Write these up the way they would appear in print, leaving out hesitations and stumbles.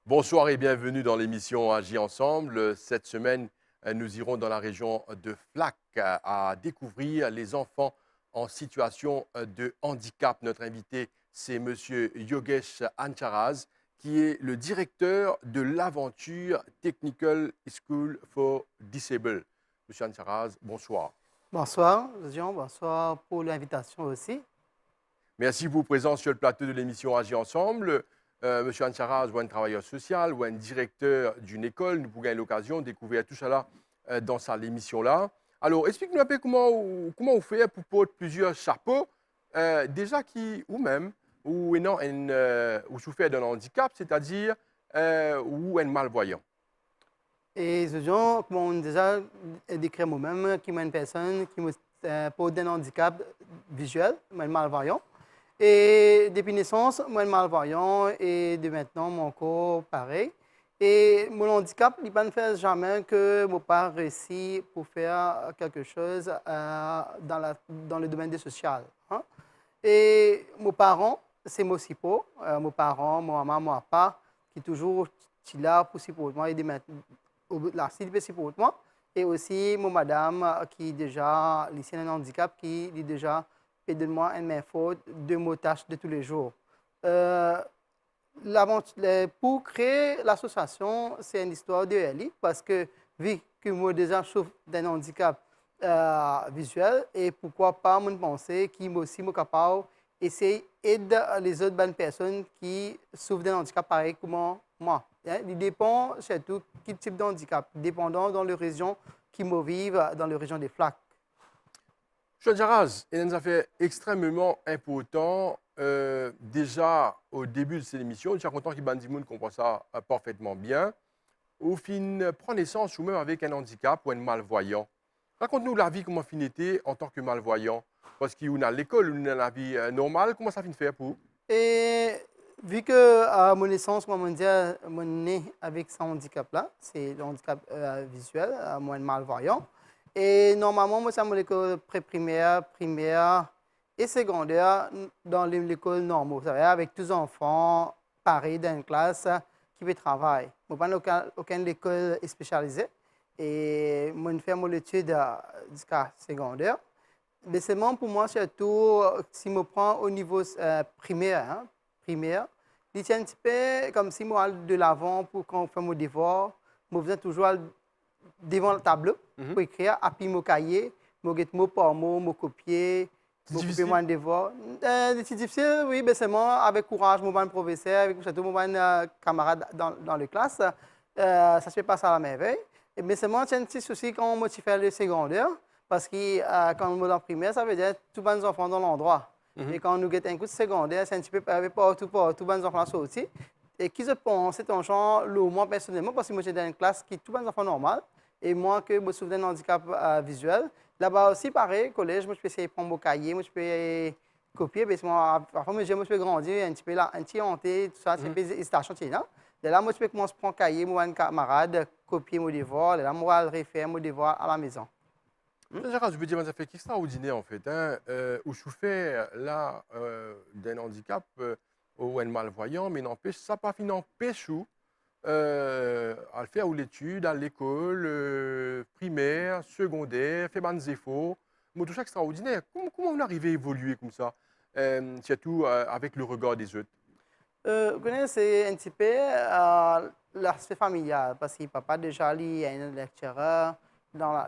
Bonsoir et bienvenue dans l'émission Agir ensemble. Cette semaine, nous irons dans la région de Flac à découvrir les enfants en situation de handicap. Notre invité, c'est Monsieur Yogesh Ancharaz, qui est le directeur de l'Aventure Technical School for Disabled. Monsieur Ancharaz, bonsoir. Bonsoir, Jean. Bonsoir pour l'invitation aussi. Merci pour votre présence sur le plateau de l'émission Agir ensemble. Monsieur Ancharaz, ou un travailleur social, ou un directeur d'une école, nous pourrons avoir l'occasion de découvrir tout cela dans cette émission-là. Alors, explique-nous un peu comment vous faites pour porter plusieurs chapeaux, déjà qui, ou même, ou souffert d'un handicap, c'est-à-dire ou un malvoyant. Et Jean, comme on a déjà décrit moi-même, qui est une personne qui porte un handicap visuel, malvoyant. Et depuis naissance, moi, malvoyant, et de maintenant, mon corps pareil. Et mon handicap, il ne fait jamais que je n'ai pas réussi pour faire quelque chose dans le domaine du social. Hein? Et mes parents, c'est mon sipo, mes parents, mon maman, mon papa, qui toujours là pour supporter moi et de mettre la cité pour moi. Et aussi mon madame qui déjà, ici un handicap, qui est déjà aide-moi à mes fautes de mes tâches de tous les jours. Pour créer l'association, c'est une histoire de Eli parce que vu que moi déjà souffre d'un handicap visuel et pourquoi pas mon pensée qui moi aussi suis capable d'essayer d'aider les autres bonnes personnes qui souffrent d'un handicap pareil comme moi. Il dépend surtout quel type de handicap, dépendant dans la région qui me vivent dans la région des Flaques. Monsieur Ancharaz, il y a une affaire extrêmement importante. Déjà, au début de cette émission, je suis content que Bandimoun comprenne ça parfaitement bien. Au fin, prend naissance ou même avec un handicap ou un malvoyant. Raconte-nous la vie, comment fin était en tant que malvoyant. Parce qu'on a l'école, on a la vie normale, comment ça fin faire pour vous? Et vu que à mon naissance, moi, mon né avec ce handicap-là, c'est le handicap visuel, moi, malvoyant. Et normalement, moi, c'est mon école pré-primaire, primaire et secondaire dans l'école normale, vous savez, avec tous les enfants, pareil, dans une classe qui fait travail. Moi, pas aucune école spécialisée. Et moi, je fais mon étude jusqu'à secondaire. Mais seulement pour moi, surtout, si je prends au niveau primaire, primaire, il tient un petit peu comme si moi, de l'avant pour quand on fait mon devoir, je faisais toujours devant le tableau pour écrire, et puis mon cahier, je get mot par mot, je copier, C'est je copier difficile? mon devoir. C'est difficile, oui, mais seulement avec courage, mon professeur, avec surtout mon camarade dans la classe, ça se fait pas ça à la merveille. Mais seulement, il y a un petit souci quand on fait le secondaire. Parce que quand on est en primaire, ça veut dire tous les enfants dans l'endroit. Et quand nous avons un coup de secondaire, c'est un petit peu partout, tous les enfants sortis. Et qui se pense, c'est un genre, moi personnellement, parce que moi j'étais dans une classe qui est tous les enfants normaux. Et moi, que je me souviens d'un handicap visuel. Là-bas aussi, pareil, au collège, moi je peux essayer de prendre mon cahier, moi je peux copier. Mais moi, parfois, moi je peux grandir un petit peu là, un petit hanté, tout ça, c'est un peu hésitation. Et là, moi je peux commencer à prendre mon cahier, moi, un camarade, copier mon devoir. Et là, moi, je refaire mon devoir à la maison. Gérard, je veux dire, ça fait extraordinaire en fait. Hein, où je souffert là d'un handicap ou un malvoyant, mais n'empêche, ça pas fini n'empêche ou à le faire ou l'étude à l'école primaire, secondaire, faire des efforts. Mais tout ça extraordinaire. Comment on arrive à évoluer comme ça, surtout avec le regard des autres? Vous connaissez un petit peu l'aspect familial, parce que papa déjà lui est un lecturer dans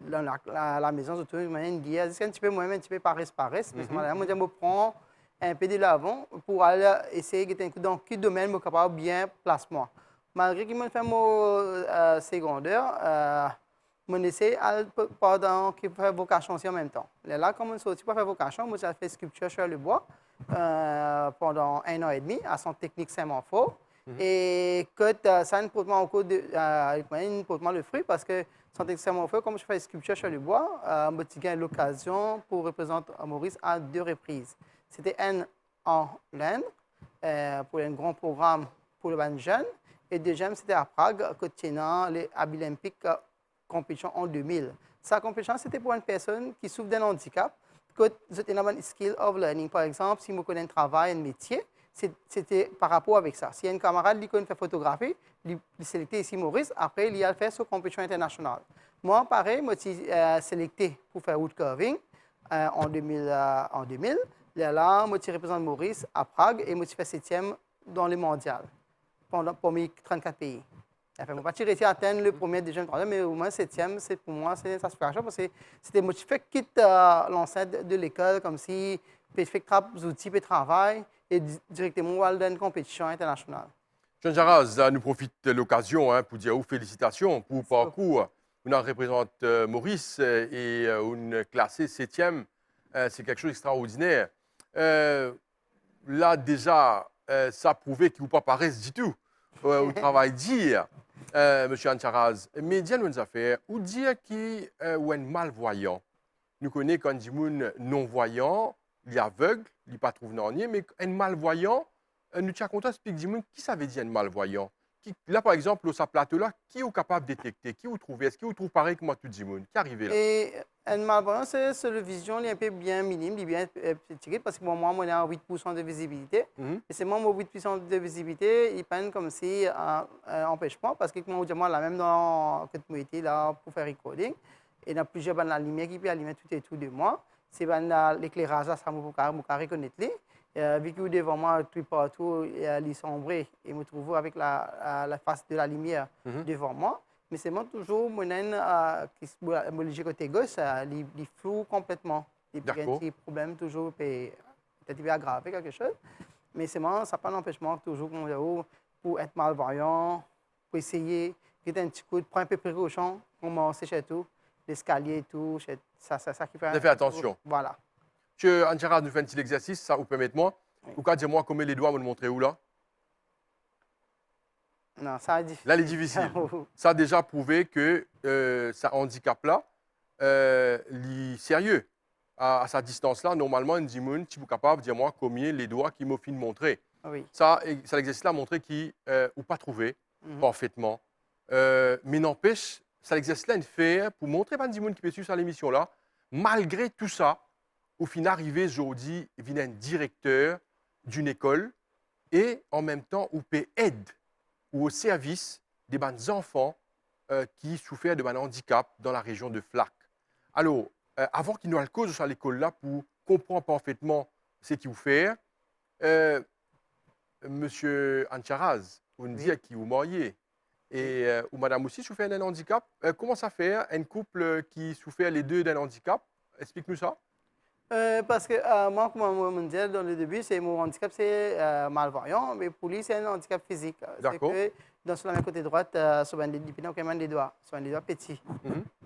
la maison, surtout, il m'a dit, c'est un petit peu moi-même, un petit peu paresse, mais moi, je me prends un peu de l'avant pour aller essayer de voir dans quel domaine je suis capable de bien placer moi. Malgré que je fais mon secondaire, je essaie pendant que je fais vocation aussi en même temps. Là, quand je suis pour faire vocation, j'ai fait sculpture sur le bois pendant 1 an et demi à son technique Saint-Manfort. Et que ça ne porte encore le fruit parce que son technique Saint-Manfort, comme je fais sculpture sur le bois, j'ai eu l'occasion pour représenter Maurice à 2 reprises. C'était un en l'Inde pour un grand programme pour les jeunes. Et deuxième, c'était à Prague, tenant les Habits Olympiques compétition en 2000. Sa compétition, c'était pour une personne qui souffre d'un handicap, que j'ai une skill of learning. Par exemple, si je connais un travail, un métier, c'était par rapport avec ça. Si un camarade qui fait photographie, il sélecté ici Maurice, après il a fait sur compétition internationale. Moi, pareil, moi, j'ai sélecté pour faire wood carving en 2000. Là, moi, je représente Maurice à Prague et moi, je fais 7e dans les mondiales pour mes 34 pays. Enfin, je ne vais pas réussi à atteindre le premier, deuxième, troisième, mais au moins 7e, pour moi, c'est satisfaction parce que c'était moi qui fais quitte l'enceinte de l'école comme si je fais des outils de travail et directement dans une compétition internationale. Jean Jaraz, nous profite de l'occasion pour dire félicitations pour le parcours. On représente Maurice et une classée 7e. C'est quelque chose d'extraordinaire. Là, déjà, ça a prouvé qu'il ne vous pas paraître du tout au travail dire, M. Ancharaz. Mais dire nous affaires, ou dire qu'il est un malvoyant. Nous connaissons quand on non-voyant, il est aveugle, il n'est pas trouvé non mais un malvoyant, nous tiens compte expliquer qui ça veut dire un malvoyant. Là, par exemple, sur ce plateau-là, qui est capable de détecter, qui vous trouve, est-ce qu'il vous trouve pareil que moi tout le monde, qui est arrivé là? Et un malvoyant, c'est la vision est un peu bien minime, bien petit, parce que moi, on a 8% de visibilité. Et c'est moi, 8% de visibilité, il peine comme si empêchement, parce que moi, là, même dans cette moitié là pour faire recording, et il y a plusieurs bandes la lumière qui peut allumer tout et tout de moi. C'est l'éclairage, ça me reconnaître. Vu que devant moi, tout partout, il est sombré, et me trouve avec la face de la lumière devant moi. Mais c'est moi toujours, mon côté gauche, il flou complètement. Il y a un petit problème toujours, peut-être aggraver quelque chose. Mais c'est moi, ça n'a pas d'empêchement toujours pour être malvoyant, pour essayer, quitter un petit coup, prendre un peu de précaution, commencer chez tout, l'escalier et tout, ça qui fait. Vous fait attention. Voilà. M. Ancharaz nous fait un petit exercice, ça vous permettez-moi. Ou qu'à dire moi combien les doigts, vous le montrez où là? Non, ça est difficile. Là, il est difficile. Ça a déjà prouvé que ce handicap-là, il est sérieux. À sa distance-là, normalement, un dimoun, si vous êtes capable de dire moi combien les doigts qui m'ont fait montrer. Oui. Ça l'exercice-là a montré qu'il ou pas trouvé parfaitement. Mais n'empêche, ça l'exercice-là une fait pour montrer pas un dimoun qui peut suivre cette émission-là. Malgré tout ça, au final, arrivé aujourd'hui, il vient un directeur d'une école et en même temps, où peut aide ou au service des enfants qui souffrent de handicap dans la région de Flac. Alors, avant qu'il nous ait cause à l'école là pour comprendre parfaitement ce qu'il vous fait, Monsieur Ancharaz, vous nous dites qui vous mariez et ou Madame aussi souffre d'un handicap. Comment ça fait un couple qui souffre les deux d'un handicap? Explique-nous ça. Parce que moi, comme on me disait dans le début, mon handicap, c'est malvoyant, mais pour lui, c'est un handicap physique. D'accord. C'est que dans le côté droit, sur des doigts, sur des doigts petits.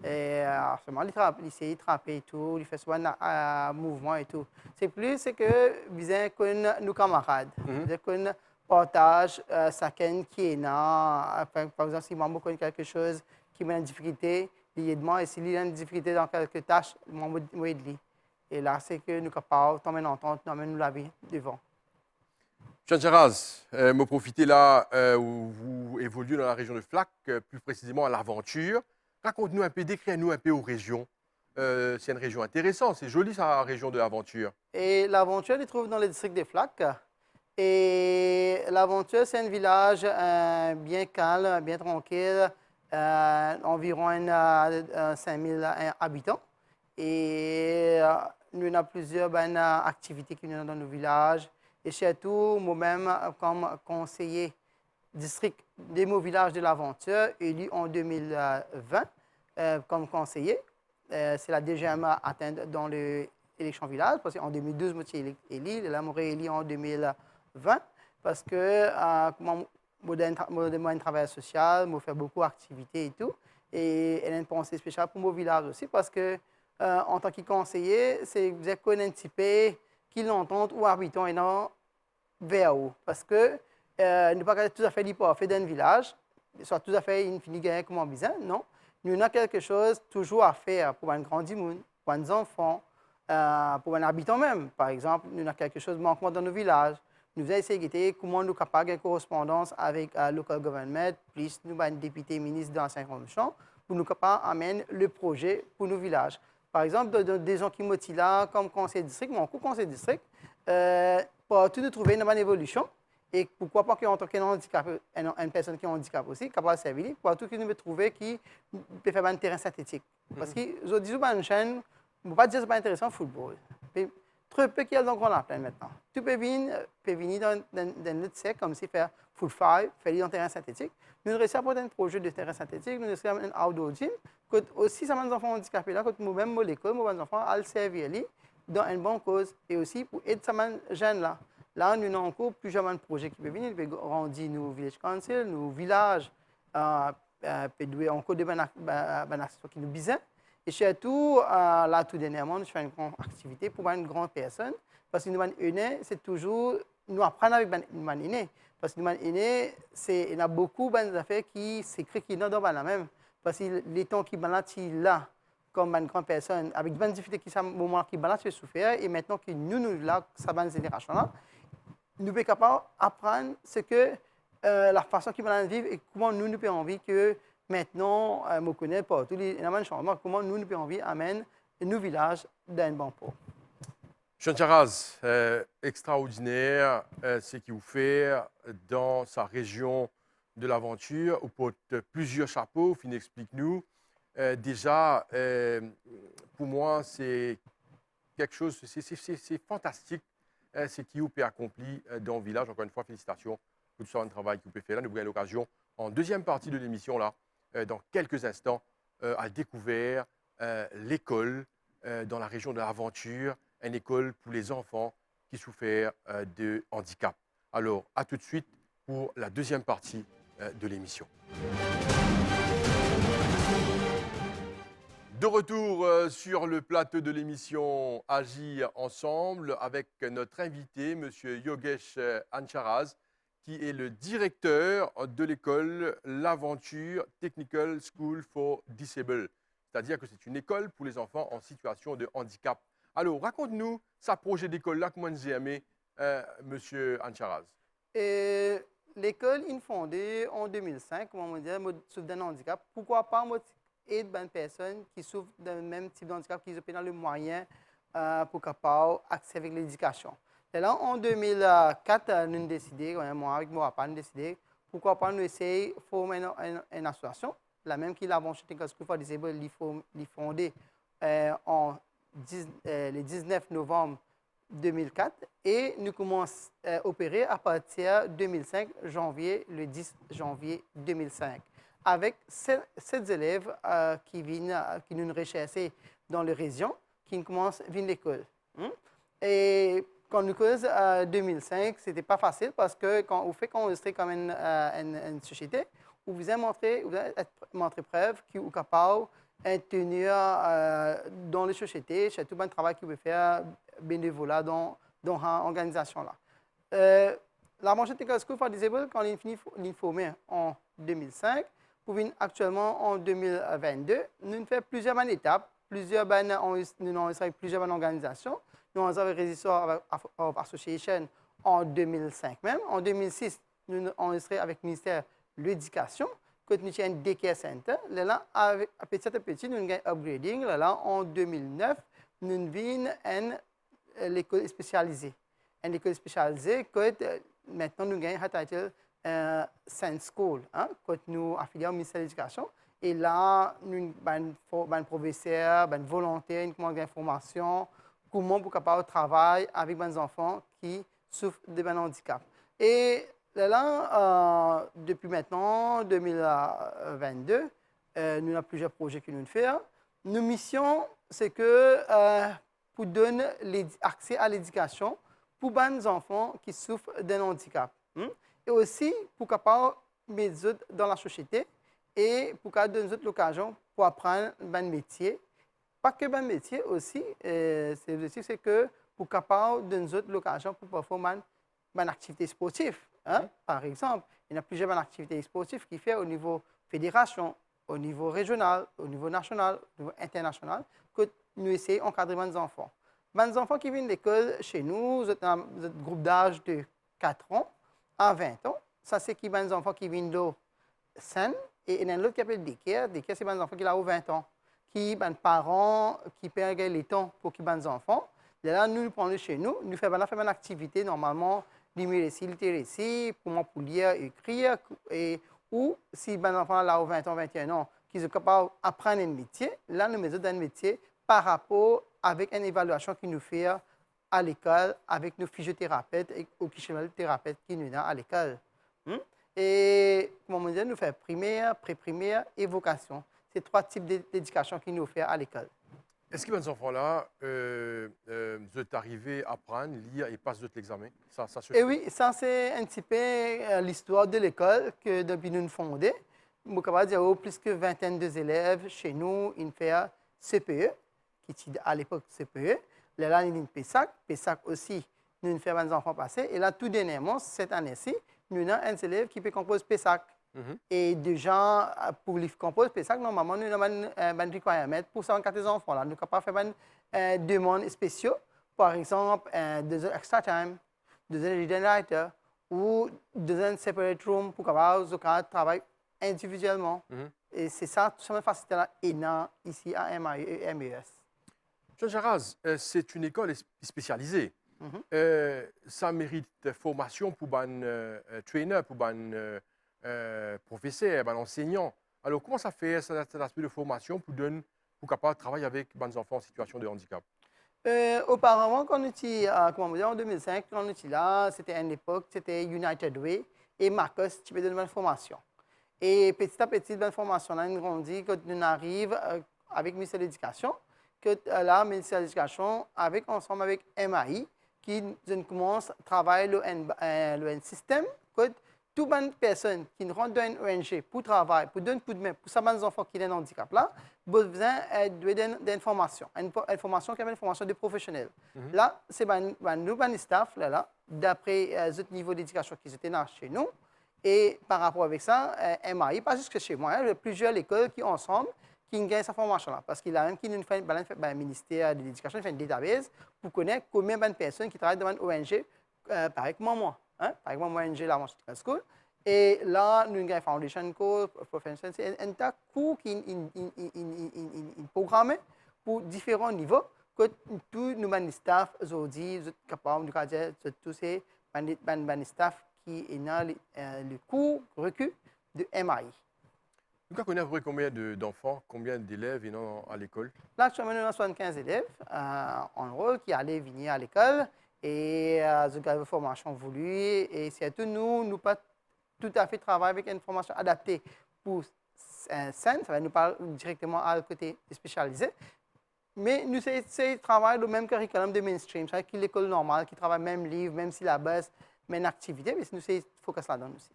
Et seulement, il essaie de trapper et tout, il fait souvent un mouvement et tout. C'est que besoin qu'on nos camarades, besoin qu'on partage chacun qui est là. Par exemple, si moi, je connais quelque chose qui m'a une difficulté, il aide moi, et s'il a une difficulté dans quelques tâches, moi, je aide. Et là, c'est que nous sommes capables de tomber en entente, nous la vie devant. Jean Jaraz, me profitez là où vous évoluez dans la région de Flac, plus précisément à l'Aventure. Raconte-nous un peu, décris-nous un peu aux régions. C'est une région intéressante, c'est joli ça, la région de l'Aventure. Et l'Aventure, elle se trouve dans le district des Flacs. Et l'Aventure, c'est un village bien calme, bien tranquille, environ 5000 habitants. Et nous avons plusieurs activités qui nous ont dans nos villages. Et surtout, moi-même, comme conseiller district de mon village de l'Aventure, élu en 2020 comme conseiller. C'est la deuxième atteinte dans l'élection village, parce qu'en 2012, je suis élu, et là, je suis élu en 2020, parce que moi, un travail social, je fais beaucoup d'activités et tout. Et elle a une pensée spéciale pour mon village aussi, parce que en tant que conseiller, c'est vous êtes un petit peu qui l'entendent ou habitants et non vers où. Parce que ne pas tout à fait l'hypothèse d'un village, soit tout à fait une fini gagnée comme on besoin, non. Nous avons quelque chose toujours à faire pour un grand monde, pour un enfant, pour un habitant même. Par exemple, nous avons quelque chose de manquement dans nos villages. Nous avons essayé de voir comment nous sommes capables de correspondance avec le local government, plus nous avons un député ministre dans 50 champs, pour nous capables d'amener le projet pour nos villages. Par exemple, des gens qui me là comme conseiller district, mon conseiller district, partout de trouver une bonne évolution. Et pourquoi pas qu'on trouve un handicap, une personne qui a un handicap aussi, capable de servir, partout que nous pouvons trouver qui peut faire un terrain synthétique. Parce que je dis aux jeunes, je ne peux pas dire que ce n'est pas intéressant le football. Très peu qui est dans la plaine maintenant. Tu peux venir dans notre sec comme si faire full five, faire dans terrain synthétique. Nous réussissons à porter un projet de terrain synthétique, nous réussissons un outdoor gym. Aussi, ça m'a des enfants handicapés là, quand nous-mêmes, l'école, nos enfants, à le servir dans une bonne cause. Et aussi pour aider ces jeunes là. Là, nous avons encore plusieurs projets qui peuvent venir. Nous pouvons grandir nos village council, nos villages, nous avons encore des bonnes actions qui nous besoin. Et surtout, là, tout dernièrement, nous faisons une grande activité pour une grande personne. Parce que nous sommes aînés, c'est toujours nous apprendre avec nous sommes aînés. Parce que nous sommes aînés, il y a beaucoup d'affaires qui s'écrivent qui sont dans la même. Parce que les temps qui sont là, comme une grande personne, avec des difficultés qui sont moment qui sont souffert, et maintenant que nous là, ça va génération là, nous sommes capables d'apprendre ce que la façon qu'ils vont vivre et comment nous pouvons envie que maintenant, je connais pas tous les changements, comment nous pouvons envie d'amener nos villages dans un bon port. Chancharaz, extraordinaire ce qu'il vous fait dans sa région de l'aventure. Vous portez plusieurs chapeaux, explique-nous. Déjà, pour moi, c'est quelque chose, c'est fantastique ce qui vous peut accomplir dans le village. Encore une fois, félicitations pour tout le travail que vous pouvez faire là. Nous aurons l'occasion, en deuxième partie de l'émission, là, dans quelques instants, à découvrir l'école dans la région de l'aventure, une école pour les enfants qui souffrent de handicap. Alors, à tout de suite pour la deuxième partie de l'émission. De retour sur le plateau de l'émission Agir ensemble avec notre invité, M. Yogesh Ancharaz, qui est le directeur de l'école L'Aventure Technical School for Disabled. C'est-à-dire que c'est une école pour les enfants en situation de handicap. Alors, raconte-nous ce projet d'école-là, comment vous avez aimé, M. Ancharaz. L'école est fondée en 2005, comment on dit, souffre d'un handicap. pourquoi pas aider des personnes qui souffrent d'un même type de handicap, qui ont le moyen pour capable accès avec l'éducation. Et là, en 2004, nous avons décidé, moi avec mon papa, nous avons décidé, pourquoi pas nous essayer de former une association, la même qui l'Aventure Technical School for Disabled, fondée le 19 novembre 2004 et nous commençons à opérer à partir de 2005, le 10 janvier 2005, avec 7 élèves qui nous recherchent dans les régions, qui commencent à venir à l'école. Et quand nous causons en 2005, ce n'était pas facile parce que quand vous faites enregistrer comme une société, vous avez montré preuve que vous êtes capable de tenir dans les sociétés, c'est tout le travail que vous pouvez faire bénévolat dans l'organisation-là. L'Aventure Technical School for Disabled, quand il est formé en 2005, pour venir actuellement en 2022, nous avons fait plusieurs bonnes étapes, nous avons avec plusieurs bonnes organisations. Nous avons réalisé avec Association en 2005 même. En 2006, nous avons enregistré avec le ministère de l'Éducation, que nous avons un daycare center. Là, petit à petit, nous avons un upgrading. Là, en 2009, nous avons l'école spécialisée. Une école spécialisée que maintenant nous avons un titre Science School, que nous affilions au ministère de l'Éducation. Et là, nous avons un professeur, un volontaire, une formation, comment pour capable travailler avec des enfants qui souffrent de handicap. Et là, depuis maintenant, 2022, nous avons plusieurs projets que nous faisons. Nos missions, c'est que pour donner accès à l'éducation pour des enfants qui souffrent d'un handicap. Et aussi pour capable mettre eux dans la société et pour donner l'occasion pour apprendre un métier. Pas que un métier aussi, l'objectif c'est que pour capable donner l'occasion pour performer une activité sportive. Par exemple, il y a plusieurs activités sportives qui font au niveau fédération, au niveau régional, au niveau national, au niveau international, que nous essayons d'encadrer les enfants. Les enfants qui viennent de l'école chez nous, c'est un groupe d'âge de 4 ans à 20 ans. Ça, c'est les enfants qui viennent de Seine. Et il y a un autre qui s'appelle Daycare. Daycare, c'est les enfants qui ont 20 ans. Qui les parents qui perdent les temps pour qu'ils les enfants. Là, nous prenons chez nous, nous faisons une activité normalement, numérique, littératie, pour lire, écrire, et, ou si les enfants là, 20 ans, 21 ans, qui sont capables d'apprendre un métier, là, nous mettons un métier par rapport avec une évaluation qui nous fait à l'école, avec nos physiothérapeutes et ou thérapeutes qui nous donnent à l'école. Et, comme on dit, nous faisons primaire, pré-primaire et vocation. C'est 3 types d'éducation qui nous fait à l'école. Est-ce que les enfants-là, vous êtes arrivés à apprendre, lire et passer d'autres examens? Ça se Et fait? oui, ça c'est un petit peu l'histoire de l'école que depuis nous fondé. Je peux dire plus que vingtaine d'élèves chez nous, ils font CPE, qui était à l'époque CPE. Là, il y a une PESAC. PESAC aussi, nous faisons des enfants passer. Et là, tout dernièrement, cette année-ci, nous avons un élève qui peut composer PESAC. Et déjà, pour les composer PESAC, normalement, nous avons un requirement pour 104 enfants. Là. Nous sommes capables de faire une demande spéciale, par exemple, 2 heures extra time, 2 heures de writer ou 2 heures separate room pour pouvoir travailler individuellement. Et c'est ça, tout simplement facilité là, ici à MAE et MES. John Jaraz, c'est une école spécialisée. Ça mérite formation pour un trainer, pour un professeur, un enseignant. Alors, comment ça fait cet aspect de formation pour capable travailler avec des enfants en situation de handicap? Auparavant, quand on était en 2005, quand on était là, c'était une époque, c'était United Way et Marcus qui donner une formation. Et petit à petit, l'information a grandi quand on arrive avec le ministère de l'Éducation, que là, le ministère de l'Éducation, ensemble avec MAI, qui commence à travailler le système, que toute personne qui rentre dans une ONG pour travailler, pour donner un coup de main, pour savoir les enfants qui ont un handicap là, besoin d'informations. Une formation qui est une formation de professionnels. Là, c'est nous, staff, là, d'après le niveau d'éducation qui étaient là chez nous. Et par rapport avec ça, MAI, pas juste que chez moi, il y a plusieurs écoles qui ensemble qui gagnent cette formation-là. Parce qu'il y a même qui nous fait le ministère de l'Éducation, il fait une database pour connaître combien de personnes qui travaillent dans une ONG, par exemple moi. Par exemple, moi, ONG, là, moi, je suis school. Et là, nous avons une foundation course, professional, c'est un tas de cours qui sont programmés pour différents niveaux. Que tous nos staff aujourd'hui sont capables de dire tous ces staff qui est dans le cours recul de MAI. Vous connaissez combien d'enfants, combien d'élèves à l'école? Là, actuellement, nous avons 75 élèves en rôle qui allaient venir à l'école et ils ont une formation voulue. Et surtout, nous pas tout à fait travailler avec une formation adaptée pour scène, ça va nous parler directement à côté spécialisé. Mais nous travaillons le même curriculum de mainstream, c'est-à-dire que l'école normale, qui travaille même livre, même syllabus, même activité, mais nous sommes focus là-dedans aussi.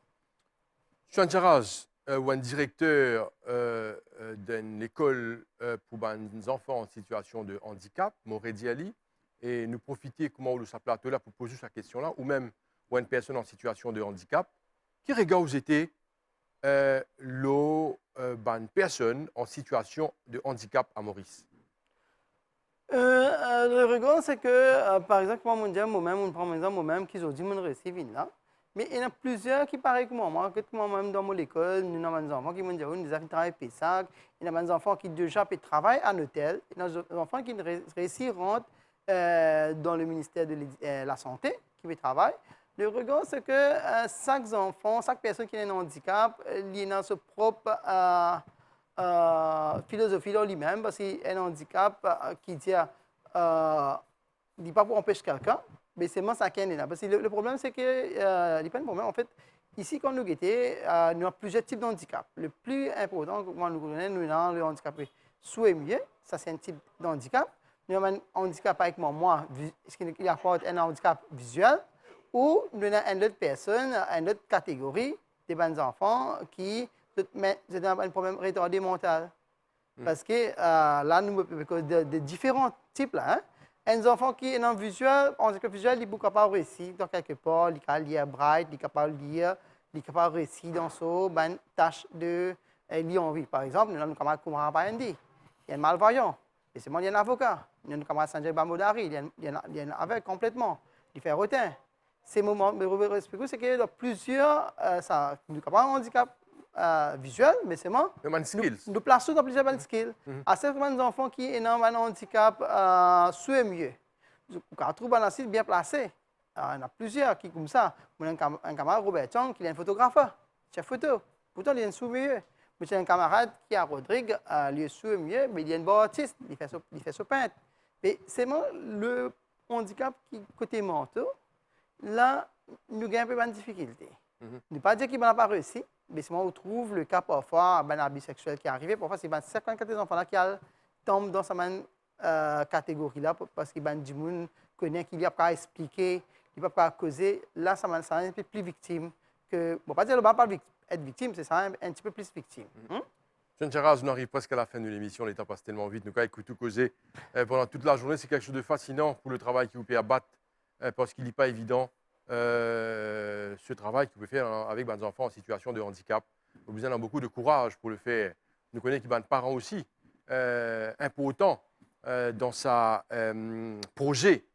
John Jaraz, un directeur d'une école pour les enfants en situation de handicap, Moredi Ali, et nous profiter comment on le plateau là pour poser cette question-là, ou même une personne en situation de handicap, qui regarde vous étiez une personne en situation de handicap à Maurice? Le regard, c'est que, par exemple, moi-même, qui ont dit mon récit là. Mais il y en a plusieurs qui paraissent comme moi, que moi-même dans mon école, nous avons des enfants qui m'ont dit, nous avons travaillé à PESAC, il y a des enfants qui déjà travaillent à l'hôtel, il y a des enfants qui réussissent rentrent dans le ministère de la Santé, qui travaillent. Le regard, c'est que chaque enfant, chaque personne qui a un handicap, il a sa propre philosophie dans lui-même, parce qu'il y a un handicap qui dit, dit pas pour empêcher quelqu'un, mais c'est moi ça qui est là. Parce que le problème, c'est que, il n'y a pas de problème. En fait, ici, quand nous guettons, nous avons plusieurs types de handicap. Le plus important, quand nous connaissons, nous avons le handicap sourd-muet, ça c'est un type de handicap. Nous avons un handicap avec moi, il apporte un handicap visuel, ou nous avons une autre personne, une autre catégorie des bons enfants qui ont un problème retardé mental. Parce que là, nous avons de différents types. Là, un enfant qui est en visuel, il est capable de réussir dans quelque part, il est capable de lire bright, il est capable de lire, il est capable de réussir dans une tâche de lire en vie. Par exemple, nous avons un camarade Kumara Bayandi, il est un malvoyant, et c'est moi, il y a un avocat. Nous avons un camarade Sanjay Bamodari, il est un aveugle complètement, il fait rotin. Ces moments, c'est qu'il y a plusieurs, nous sommes capables de handicap visuel, mais c'est moi. Nous plaçons dans plusieurs skills. À certains enfants qui ont un handicap sourd-muet. Quand trouve un site bien placé, il y en a plusieurs qui comme ça. Moi, un camarade, Robert Chang, qui est un photographe, chef photo. Pourtant, il est un sous-mieux. J'ai un camarade qui a Rodrigue, lui est sous-mieux, mais il est un bon artiste, il fait son peintre. Mais c'est moi le handicap qui côté mental, là, nous avons un peu de difficulté. Ne pas dire qu'il n'a pas réussi, mais c'est moi où trouve le cas parfois d'un bisexuel qui est arrivé. Parfois, c'est certains des enfants là qui tombent dans cette même catégorie-là parce qu'il y a des gens qui connaissent, qui ne peuvent pas expliquer, qui ne peuvent pas causer. Là, ça est un peu plus victime que. Bon, pas dire le bas pas être victime, c'est ça, un petit peu plus victime. Jean Charaz, on arrive presque à la fin de l'émission, le temps passe tellement vite. Nous avons écouté causer pendant toute la journée. C'est quelque chose de fascinant pour le travail qui vous peut abattre parce qu'il n'est pas évident ce travail que vous pouvez faire avec des enfants en situation de handicap. Vous avez beaucoup de courage pour le faire. Nous connaissons qu'il y a des parents aussi importants dans sa projet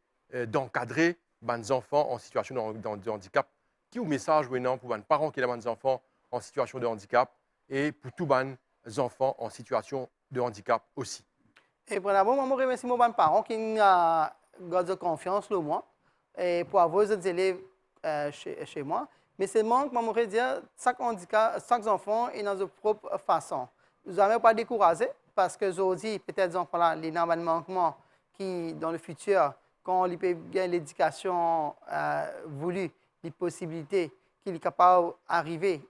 d'encadrer des enfants en situation de handicap. Qui est le message maintenant pour les parents qui ont des enfants en situation de handicap et pour tous les enfants en situation de handicap aussi? Et pour d'abord, moi, je remercie mes parents qui ont confiance en moi et pour avoir des élèves chez moi. Mais c'est moi que je voudrais dire chaque enfant est dans sa propre façon. Vous n'avez pas découragé parce que aujourd'hui, peut-être les enfants là, les manquements qui, dans le futur, quand ils peuvent gagner l'éducation voulue, les possibilités qu'il est capable d'arriver,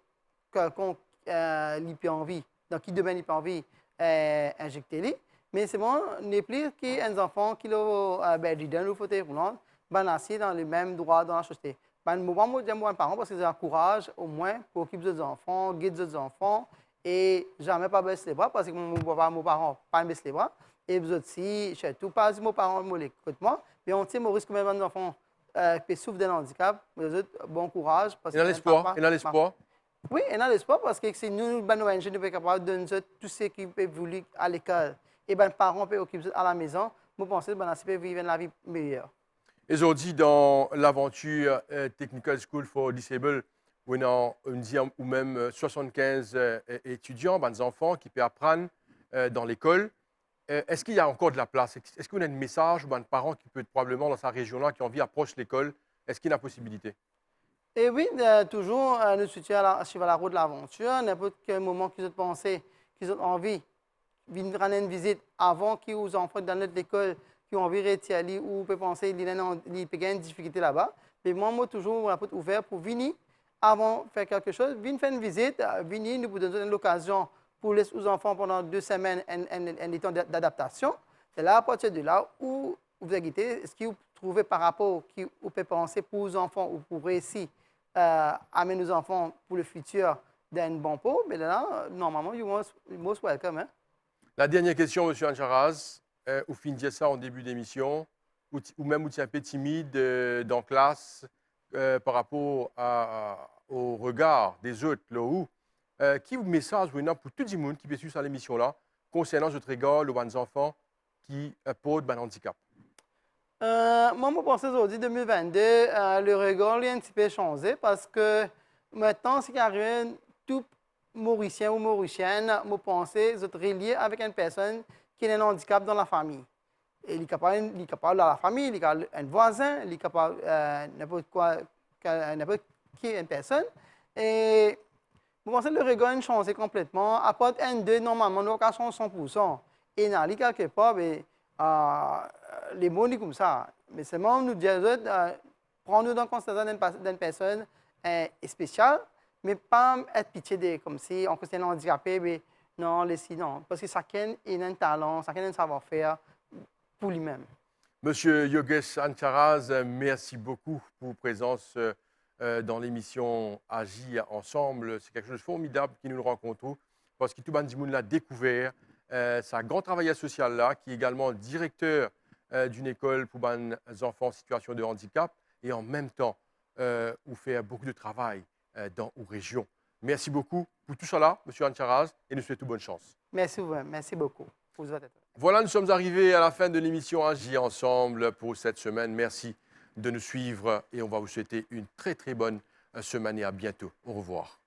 quand il peut envie, dans quel domaine il peut envie injecter les. Mais c'est bon, n'est plus qu'un enfant qui a dans le fauteuil roulant, assis dans les mêmes droits dans la société. Moi, j'aime mes parents parce qu'ils encouragent au moins pour occuper des enfants, guider des enfants et jamais pas baisser les bras parce que mes parents pas baisser les bras. Et vous aussi, surtout, pas mes parents m'écoutent moi, mais on tient au risque même des enfants qui souffrent d'un handicap. Vous autres, bon courage. Il y a l'espoir. Il y a l'espoir. Oui, il y a l'espoir parce que c'est nous, nous sommes capables de donner tout ce qui peut voulu à l'école. Et les parents peuvent occuper à la maison. Vous pensez que peuvent vivre la vie meilleure. Et aujourd'hui, dans l'aventure Technical School for Disabled, on a ou même 75 étudiants, des enfants qui peuvent apprendre dans l'école. Est-ce qu'il y a encore de la place? Est-ce qu'on a un message ou des parents qui peut probablement dans sa région-là qui ont envie d'approcher l'école? Est-ce qu'il y a une possibilité? Et oui, toujours, nous soutenons sur la route de l'aventure. N'importe quel moment qu'ils ont pensé, qu'ils ont envie de rendre une visite avant qu'ils aux enfants dans notre école qui ont envie de retirer ou peut penser qu'ils ont une difficulté là-bas. Mais moi, toujours la porte ouverte pour venir avant de faire quelque chose. Venir faire une visite, venir nous donner l'occasion pour les enfants pendant 2 semaines un temps d'adaptation. C'est là, à partir de là, où vous avez ce que vous trouvez par rapport à ce que vous pouvez penser pour les enfants ou pour réussir à amener nos enfants pour le futur d'un bon pot. Mais là, normalement, you're most welcome. Hein? La dernière question, M. Ancharaz. Vous finissez ça en début d'émission, ou même vous êtes un peu timide dans la classe par rapport au regard des autres, là où. Qui vous message maintenant pour tout le monde qui peut suivre cette émission-là concernant ce regard aux enfants qui portent un handicap? Moi, je pense aujourd'hui, 2022, le regard est un petit peu changé parce que maintenant, ce qui arrive, tout Mauricien ou Mauricienne, je pense, c'est relié avec une personne qui a un handicap dans la famille. Et il est capable dans la famille, il est capable un voisin, il est capable n'importe qui, une personne. Et je pense que le regard a changé complètement. À part un, deux, normalement, nous avons 100%. Et dans les quelque part, les mots sont comme ça. Mais seulement nous disons, prendre-nous dans considération d'une personne spéciale, mais pas être pitié comme si on considère handicapé, mais non, non. Parce que chacun a un talent, chacun a un savoir-faire pour lui-même. Monsieur Yogesh Ancharaz, merci beaucoup pour votre présence dans l'émission Agir ensemble. C'est quelque chose de formidable qui nous le rencontrons parce que tout le monde l'a découvert. C'est un grand travailleur social là, qui est également directeur d'une école pour les enfants en situation de handicap et en même temps, vous fait beaucoup de travail dans aux régions. Merci beaucoup pour tout cela, M. Ancharaz, et nous souhaitons bonne chance. Merci beaucoup. Voilà, nous sommes arrivés à la fin de l'émission Agir ensemble pour cette semaine. Merci de nous suivre et on va vous souhaiter une très très bonne semaine et à bientôt. Au revoir.